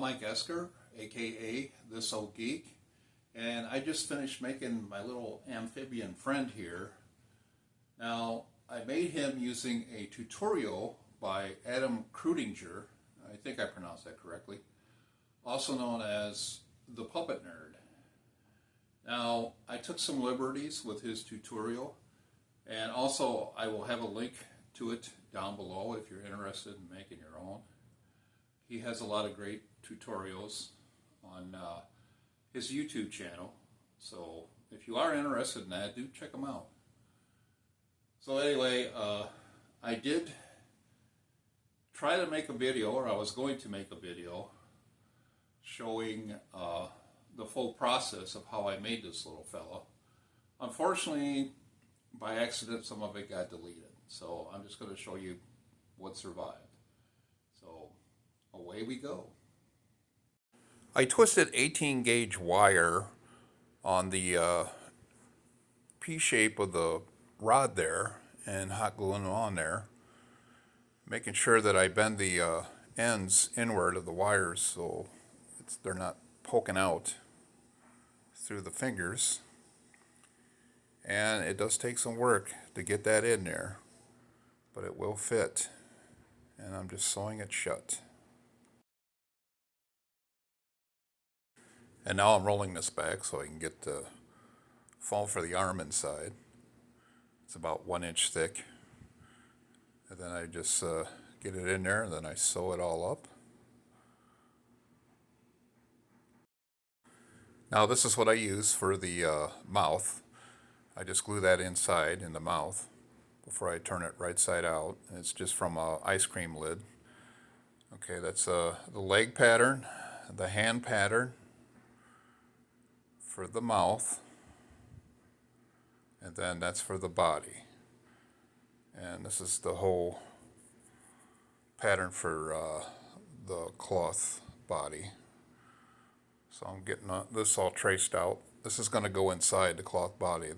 Mike Esker, aka This Old Geek, and I just finished making my little amphibian friend here. Now, I made him using a tutorial by Adam Krudinger, I think I pronounced that correctly, also known as the Puppet Nerd. Now, I took some liberties with his tutorial, and also I will have a link to it down below if you're interested in making your own. He has a lot of great tutorials on his YouTube channel, so if you are interested in that, do check him out. So anyway, I did try to make a video, or I was going to make a video, showing the full process of how I made this little fella. Unfortunately, by accident, some of it got deleted, so I'm just going to show you what survived. So away we go. I twisted 18 gauge wire on the P shape of the rod there and hot gluing them on there, making sure that I bend the ends inward of the wires so they're not poking out through the fingers. And it does take some work to get that in there, but it will fit, and I'm just sewing it shut. And now I'm rolling this back so I can get the foam for the arm inside. It's about 1 inch thick. And then I just get it in there, and then I sew it all up. Now this is what I use for the mouth. I just glue that inside in the mouth before I turn it right side out. It's just from an ice cream lid. Okay, that's the leg pattern, the hand pattern for the mouth, and then that's for the body. And this is the whole pattern for the cloth body. So I'm getting this all traced out. This is going to go inside the cloth body.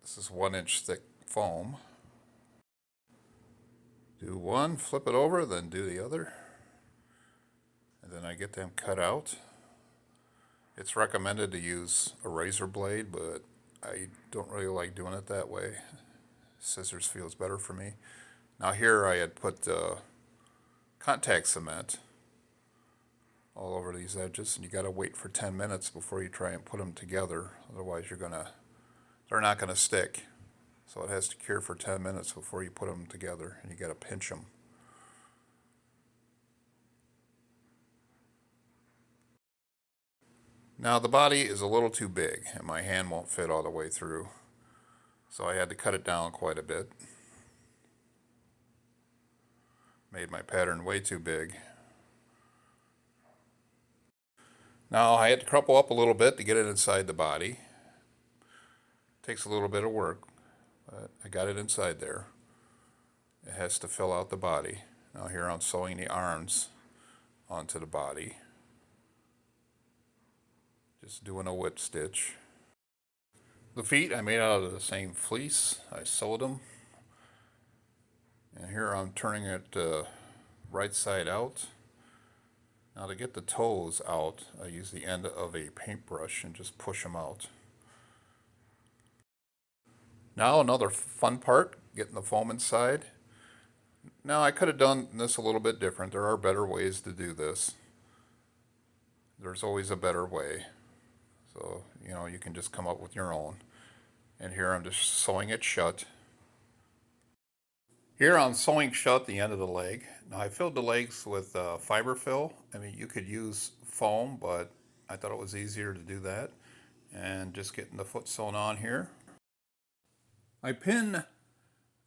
This is 1 inch thick foam. Do one, flip it over, then do the other. And then I get them cut out. It's recommended to use a razor blade, but I don't really like doing it that way. Scissors feels better for me. Now here I had put contact cement all over these edges, and you got to wait for 10 minutes before you try and put them together. Otherwise they're not gonna stick. So it has to cure for 10 minutes before you put them together, and you got to pinch them. Now the body is a little too big, and my hand won't fit all the way through, so I had to cut it down quite a bit. Made my pattern way too big. Now I had to crumple up a little bit to get it inside the body. Takes a little bit of work, but I got it inside there. It has to fill out the body. Now here I'm sewing the arms onto the body. Just doing a whip stitch. The feet I made out of the same fleece. I sewed them. And here I'm turning it right side out. Now to get the toes out, I use the end of a paintbrush and just push them out. Now another fun part, getting the foam inside. Now I could have done this a little bit different. There are better ways to do this. There's always a better way. So, you can just come up with your own. And here I'm just sewing it shut. Here I'm sewing shut the end of the leg. Now I filled the legs with fiber fill. I mean, you could use foam, but I thought it was easier to do that. And just getting the foot sewn on here. I pin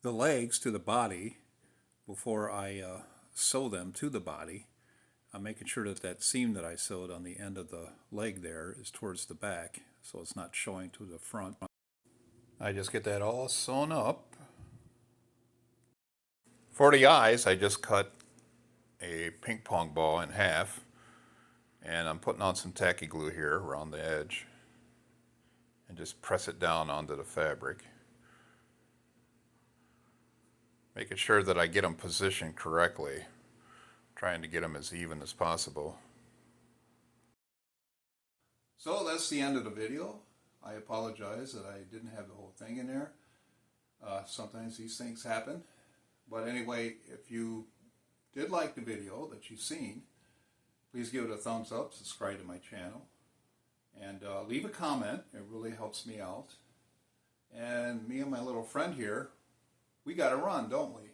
the legs to the body before I sew them to the body. I'm making sure that that seam that I sewed on the end of the leg there is towards the back, so it's not showing to the front. I just get that all sewn up. For the eyes, I just cut a ping pong ball in half, and I'm putting on some tacky glue here around the edge and just press it down onto the fabric. Making sure that I get them positioned correctly. trying to get them as even as possible. So that's the end of the video. I apologize that I didn't have the whole thing in there. Sometimes these things happen. But anyway, if you did like the video that you've seen, please give it a thumbs up, subscribe to my channel, and leave a comment. It really helps me out. And me and my little friend here, we got to run, don't we?